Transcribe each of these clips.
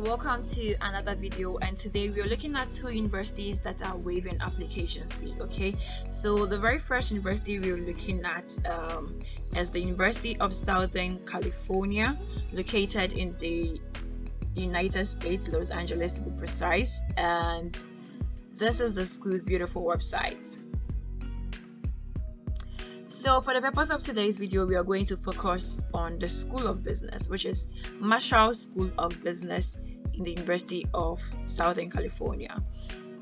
welcome to another video, and today we're looking at two universities that are waiving application fee. Okay, so the very first university we're looking at is the University of Southern California, located in the United States, Los Angeles to be precise, and this is the school's beautiful website. So for the purpose of today's video, we are going to focus on the School of Business, which is Marshall School of Business in the University of Southern California.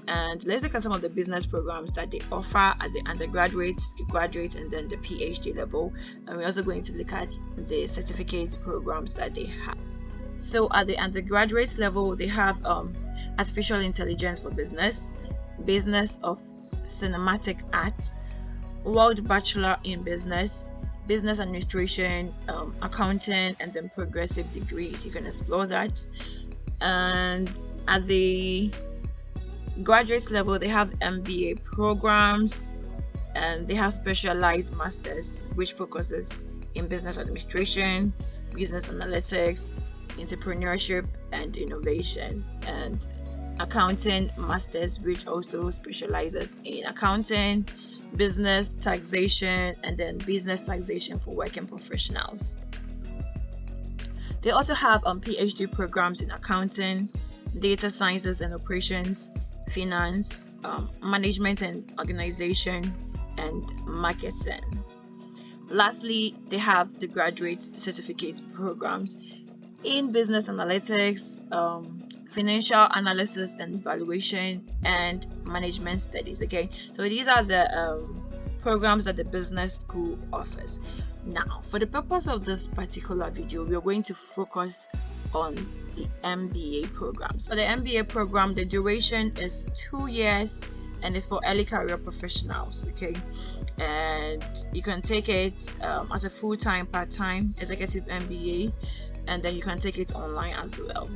And let's look at some of the business programs that they offer at the undergraduate, graduate, and then the PhD level. And we're also going to look at the certificate programs that they have. So at the undergraduate level, they have Artificial Intelligence for Business, Business of Cinematic Arts, World Bachelor in Business, Business Administration, Accounting, and then Progressive Degrees. You can explore that. And at the graduate level, they have MBA programs, and they have specialized masters, which focuses in business administration, business analytics, entrepreneurship, and innovation, and accounting masters, which also specializes in accounting, business taxation, and then business taxation for working professionals. They also have PhD programs in accounting, data sciences and operations, finance, management and organization, and marketing. Lastly, they have the graduate certificate programs in business analytics, financial analysis and evaluation, and management studies. Okay, so these are the programs that the business school offers. Now, for the purpose of this particular video, we are going to focus on the MBA program. So the MBA program, the duration is 2 years, and it's for early career professionals. Okay, and you can take it as a full-time, part-time executive MBA, and then you can take it online as well.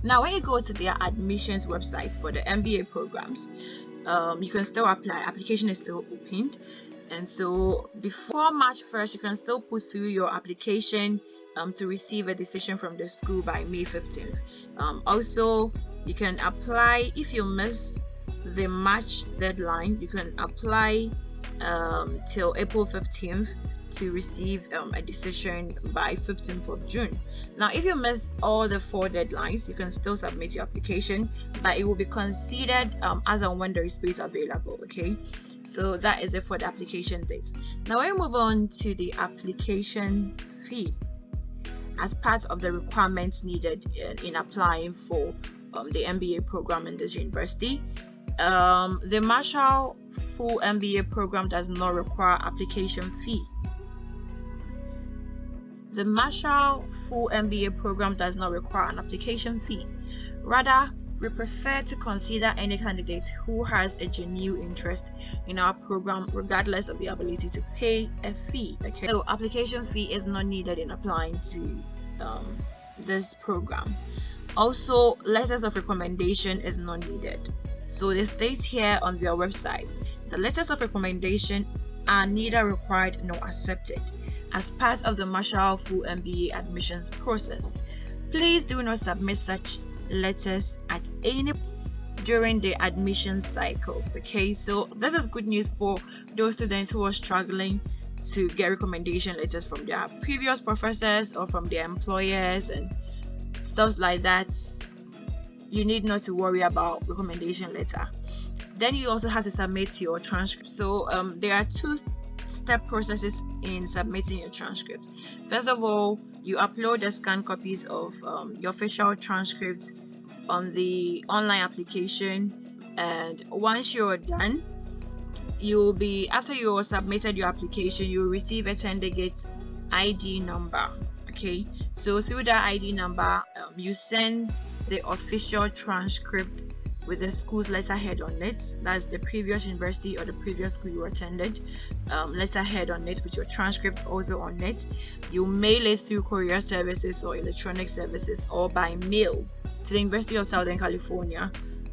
Now, when you go to their admissions website for the MBA programs, you can still apply. Application is still opened, and so before March 1st, you can still put through your application to receive a decision from the school by May 15th. Also, you can apply if you miss the March deadline. You can apply till April 15th to receive a decision by 15th of June. Now, if you miss all the 4 deadlines, you can still submit your application, but it will be considered as and when there is space available. Okay, so that is it for the application date. Now, when we move on to the application fee, as part of the requirements needed in applying for the MBA program in this university, the Marshall full MBA program does not require application fee. The Marshall full MBA program does not require an application fee. Rather, we prefer to consider any candidate who has a genuine interest in our program, regardless of the ability to pay a fee. Okay, so application fee is not needed in applying to this program. Also, letters of recommendation is not needed. So they state here on their website, the letters of recommendation are neither required nor accepted as part of the Marshall full MBA admissions process. Please do not submit such letters at any during the admission cycle. Okay, so this is good news for those students who are struggling to get recommendation letters from their previous professors or from their employers and stuff like that. You need not to worry about recommendation letter. Then you also have to submit your transcript. So there are 2-step processes in submitting your transcripts. First of all, you upload the scanned copies of your official transcripts on the online application, and once you're done, after you submitted your application, you will receive a 10-digit ID number. Okay, so through that ID number, you send the official transcript with the school's letterhead on it. That's the previous university or the previous school you attended, letterhead on it with your transcript also on it. You mail it through courier services or electronic services or by mail to the University of Southern California.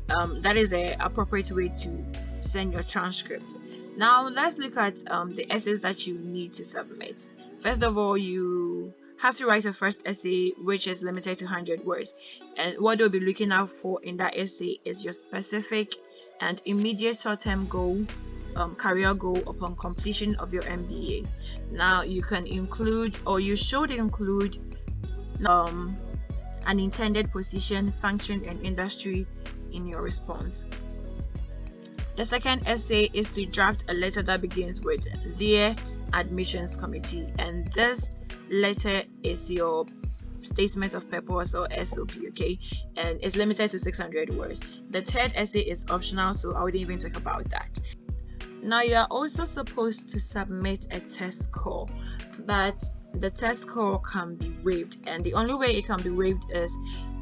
That is the appropriate way to send your transcript. Now let's look at the essays that you need to submit. First of all, you have to write a first essay which is limited to 100 words, and what they'll be looking out for in that essay is your specific and immediate short-term goal, career goal upon completion of your MBA. Now you can include, or you should include, an intended position, function, and industry in your response. The second essay is to draft a letter that begins with "Dear Admissions Committee," and this letter is your statement of purpose or SOP, okay, and it's limited to 600 words. The third essay is optional, so I wouldn't even talk about that. Now you are also supposed to submit a test score, but the test score can be waived, and the only way it can be waived is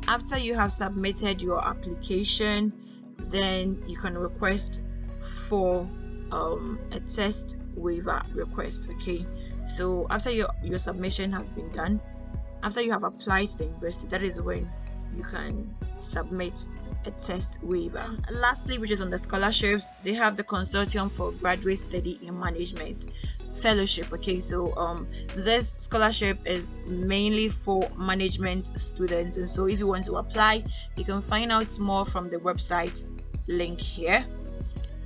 after you have submitted your application. Then you can request for a test waiver request, okay. So after your submission has been done, after you have applied to the university, that is when you can submit a test waiver. And lastly, which is on the scholarships, they have the Consortium for Graduate Study in Management Fellowship, okay. So this scholarship is mainly for management students, and so if you want to apply, you can find out more from the website link here,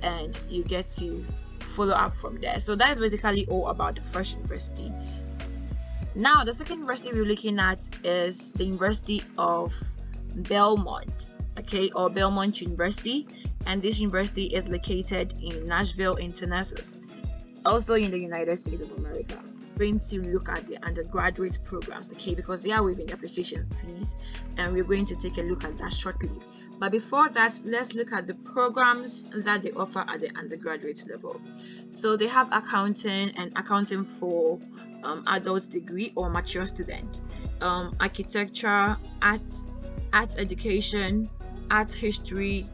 and you get to follow up from there. So that is basically all about the first university. Now the second university we're looking at is the University of Belmont, okay, or Belmont University, and this university is located in Nashville in Tennessee, also in the United States of America. We're going to look at the undergraduate programs, okay, because they are waiving the application fees, and we're going to take a look at that shortly. But before that, let's look at the programs that they offer at the undergraduate level. So they have accounting and accounting for adult degree or mature student, architecture, art education, art history,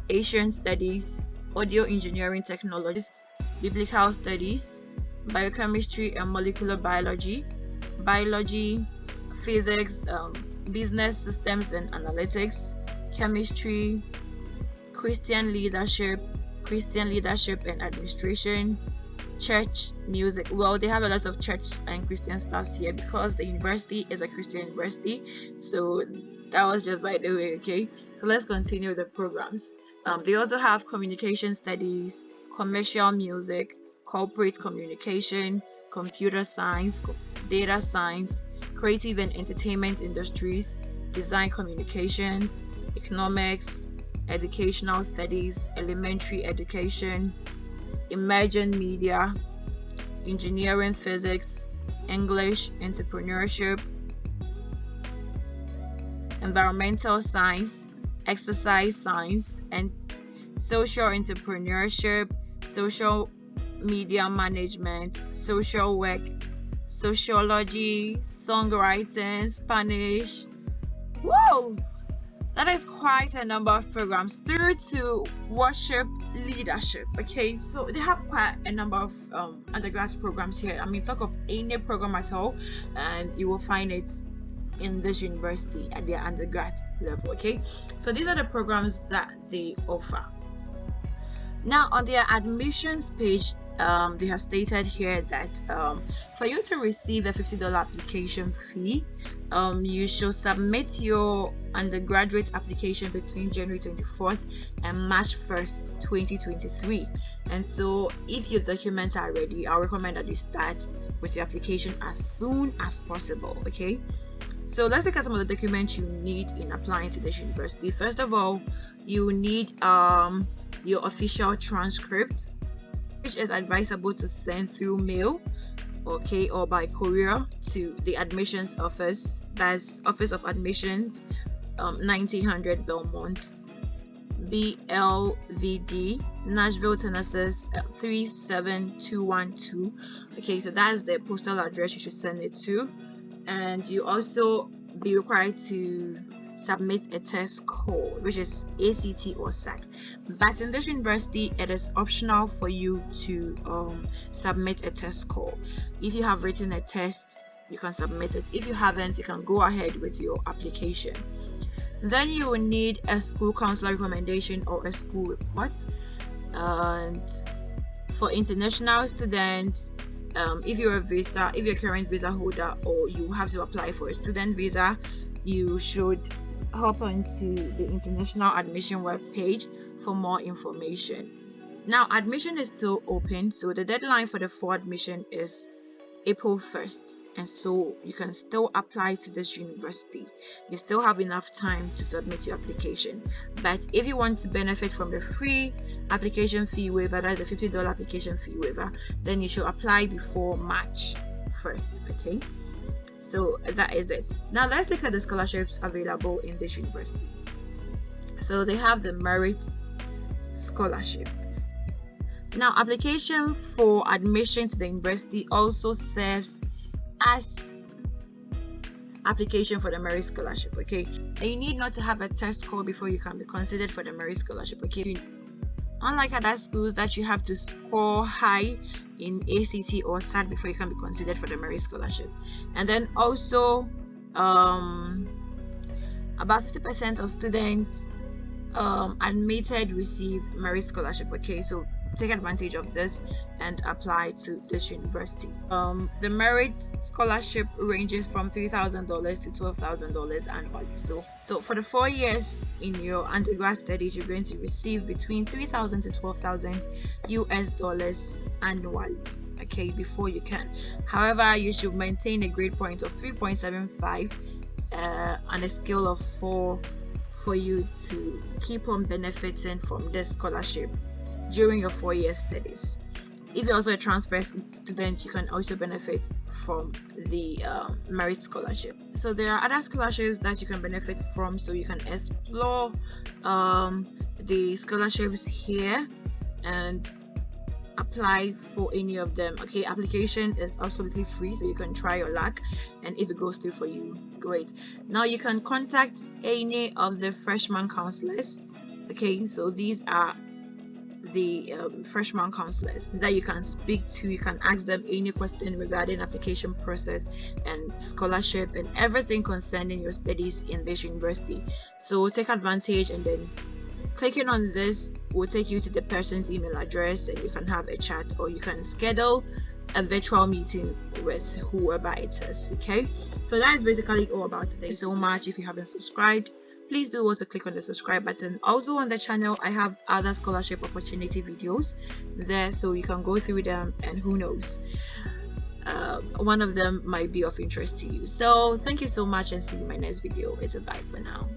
Asian studies, audio engineering technologies, biblical studies, biochemistry and molecular biology, physics, business systems and analytics, chemistry, Christian leadership and administration, church music. Well, they have a lot of church and Christian stuffs here because the university is a Christian university, so that was just by the way, okay. So let's continue with the programs. They also have communication studies, commercial music, corporate communication, computer science, data science, creative and entertainment industries, design communications, economics, educational studies, elementary education, emerging media, engineering, physics, English, entrepreneurship, environmental science, exercise science, and social entrepreneurship, social media management, social work, sociology, songwriting, Spanish. Whoa! That is quite a number of programs through to worship leadership, okay. So they have quite a number of undergrad programs here. I mean, talk of any program at all and you will find it in this university at their undergrad level, okay. So these are the programs that they offer. Now on their admissions page, they have stated here that for you to receive a $50 application fee, you should submit your undergraduate application between January 24th and March 1st 2023. And so if your documents are ready, I recommend that you start with your application as soon as possible, okay. So let's look at some of the documents you need in applying to this university. First of all, you need your official transcript, which is advisable to send through mail, okay, or by courier to the admissions office. That's Office of Admissions, 1900 Belmont, BLVD, Nashville, Tennessee 37212. Okay, so that's the postal address you should send it to. And you also be required to submit a test score, which is ACT or SAT. But in this university, it is optional for you to submit a test score. If you have written a test, you can submit it. If you haven't, you can go ahead with your application. Then you will need a school counselor recommendation or a school report. And for international students, if you're a current visa holder, or you have to apply for a student visa, you should hop onto the international admission web page for more information. Now, admission is still open, so the deadline for the fall admission is April 1st, and so you can still apply to this university. You still have enough time to submit your application. But if you want to benefit from the free application fee waiver, that's the $50 application fee waiver, then you should apply before March 1st. Okay, so that is it. Now let's look at the scholarships available in this university. So they have the Merit Scholarship. Now, application for admission to the university also serves as application for the Merit Scholarship. Okay, and you need not to have a test score before you can be considered for the Merit Scholarship. Okay, unlike other schools that you have to score high in ACT or SAT before you can be considered for the Merit Scholarship. And then also about 50% of students admitted receive Merit Scholarship. Okay, so take advantage of this and apply to this university. The Merit Scholarship ranges from $3,000 to $12,000 annually. So for the 4 years in your undergrad studies, you're going to receive between $3,000 to $12,000 US annually. Okay, before you can. However, you should maintain a grade point of 3.75 on a scale of 4 for you to keep on benefiting from this scholarship during your 4-year studies. If you're also a transfer student, you can also benefit from the Merit Scholarship. So there are other scholarships that you can benefit from, so you can explore the scholarships here and apply for any of them. Okay, application is absolutely free, so you can try your luck, and if it goes through for you, great. Now you can contact any of the freshman counselors. Okay, so these are the freshman counselors that you can speak to. You can ask them any question regarding application process and scholarship and everything concerning your studies in this university. So take advantage, and then clicking on this will take you to the person's email address, and you can have a chat, or you can schedule a virtual meeting with whoever it is. Okay, so that is basically all about today. Thank you so much. If you haven't subscribed, please do also click on the subscribe button. Also on the channel, I have other scholarship opportunity videos there, so you can go through them, and who knows, one of them might be of interest to you. So thank you so much, and see you in my next video. It's a bye for now.